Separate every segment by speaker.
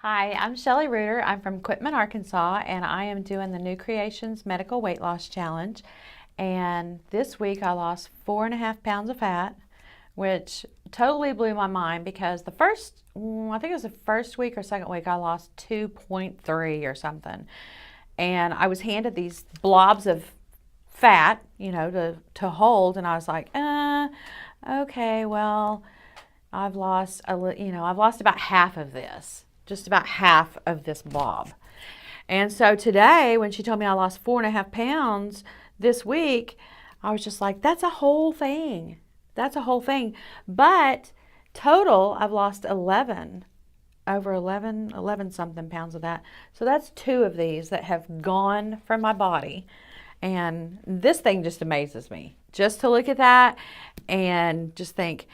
Speaker 1: Hi, I'm Shelly Reutter. I'm from Quitman, Arkansas, and I am doing the New Creations Medical Weight Loss Challenge. And this week I lost 4.5 pounds of fat, which totally blew my mind because I think it was the first week or second week, I lost 2.3 or something. And I was handed these blobs of fat, to hold, and I was like, okay, well, I've lost I've lost about half of this, just about half of this blob. And so today, when she told me I lost 4.5 pounds this week, I was just like, that's a whole thing. That's a whole thing. But total, I've lost 11 something pounds of that. So that's two of these that have gone from my body. And this thing just amazes me. Just to look at that and just think,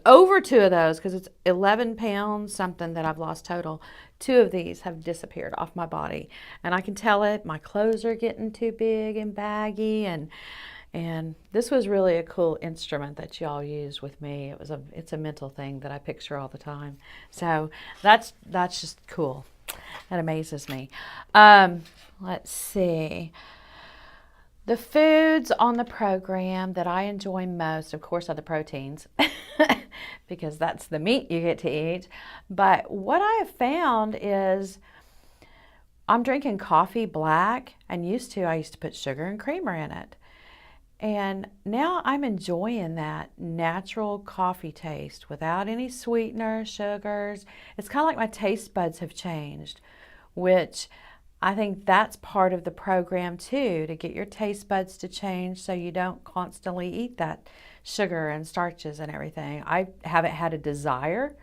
Speaker 1: over two of those, because it's 11 pounds something that I've lost total. Two of these have disappeared off my body. And I can tell it, my clothes are getting too big and baggy, and this was really a cool instrument that y'all used with me. It's a mental thing that I picture all the time. So that's just cool. That amazes me. Let's see. The foods on the program that I enjoy most, of course, are the proteins because that's the meat you get to eat. But what I have found is I'm drinking coffee black, and I used to put sugar and creamer in it. And now I'm enjoying that natural coffee taste without any sweeteners, sugars. It's kind of like my taste buds have changed, which I think that's part of the program too, to get your taste buds to change so you don't constantly eat that sugar and starches and everything. I haven't had a desire.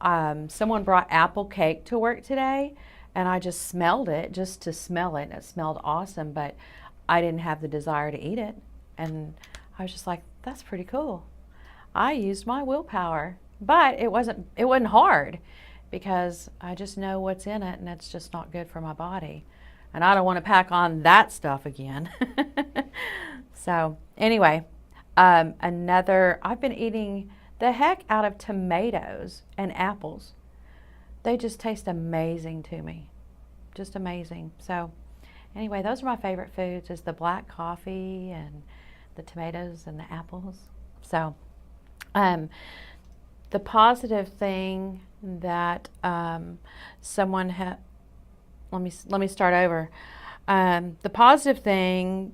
Speaker 1: Someone brought apple cake to work today, and I just smelled it just to smell it, and it smelled awesome, but I didn't have the desire to eat it. And I was just like, that's pretty cool. I used my willpower, but it wasn't hard, because I just know what's in it, and it's just not good for my body. And I don't want to pack on that stuff again. So anyway, I've been eating the heck out of tomatoes and apples. They just taste amazing to me. Just amazing. So anyway, those are my favorite foods, is the black coffee and the tomatoes and the apples. So the positive thing that someone had, let me start over. The positive thing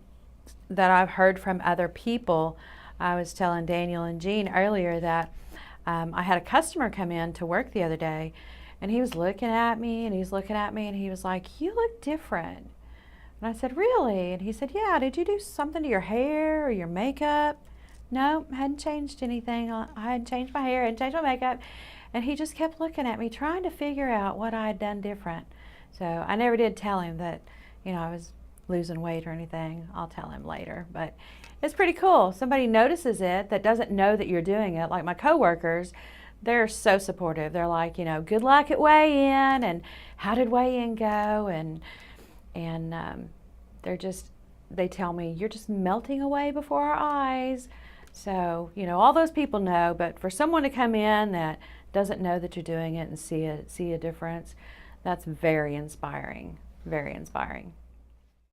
Speaker 1: that I've heard from other people, I was telling Daniel and Jean earlier that I had a customer come in to work the other day, and he was looking at me, and he was like, you look different. And I said, really? And he said, yeah, did you do something to your hair or your makeup? No, hadn't changed anything. I hadn't changed my hair, hadn't changed my makeup. And he just kept looking at me, trying to figure out what I had done different. So I never did tell him that, I was losing weight or anything. I'll tell him later. But it's pretty cool. Somebody notices it that doesn't know that you're doing it. Like my coworkers, they're so supportive. They're like, good luck at weigh-in, and how did weigh-in go? And they tell me, you're just melting away before our eyes. So, all those people know, but for someone to come in that doesn't know that you're doing it and see a difference, that's very inspiring, very inspiring.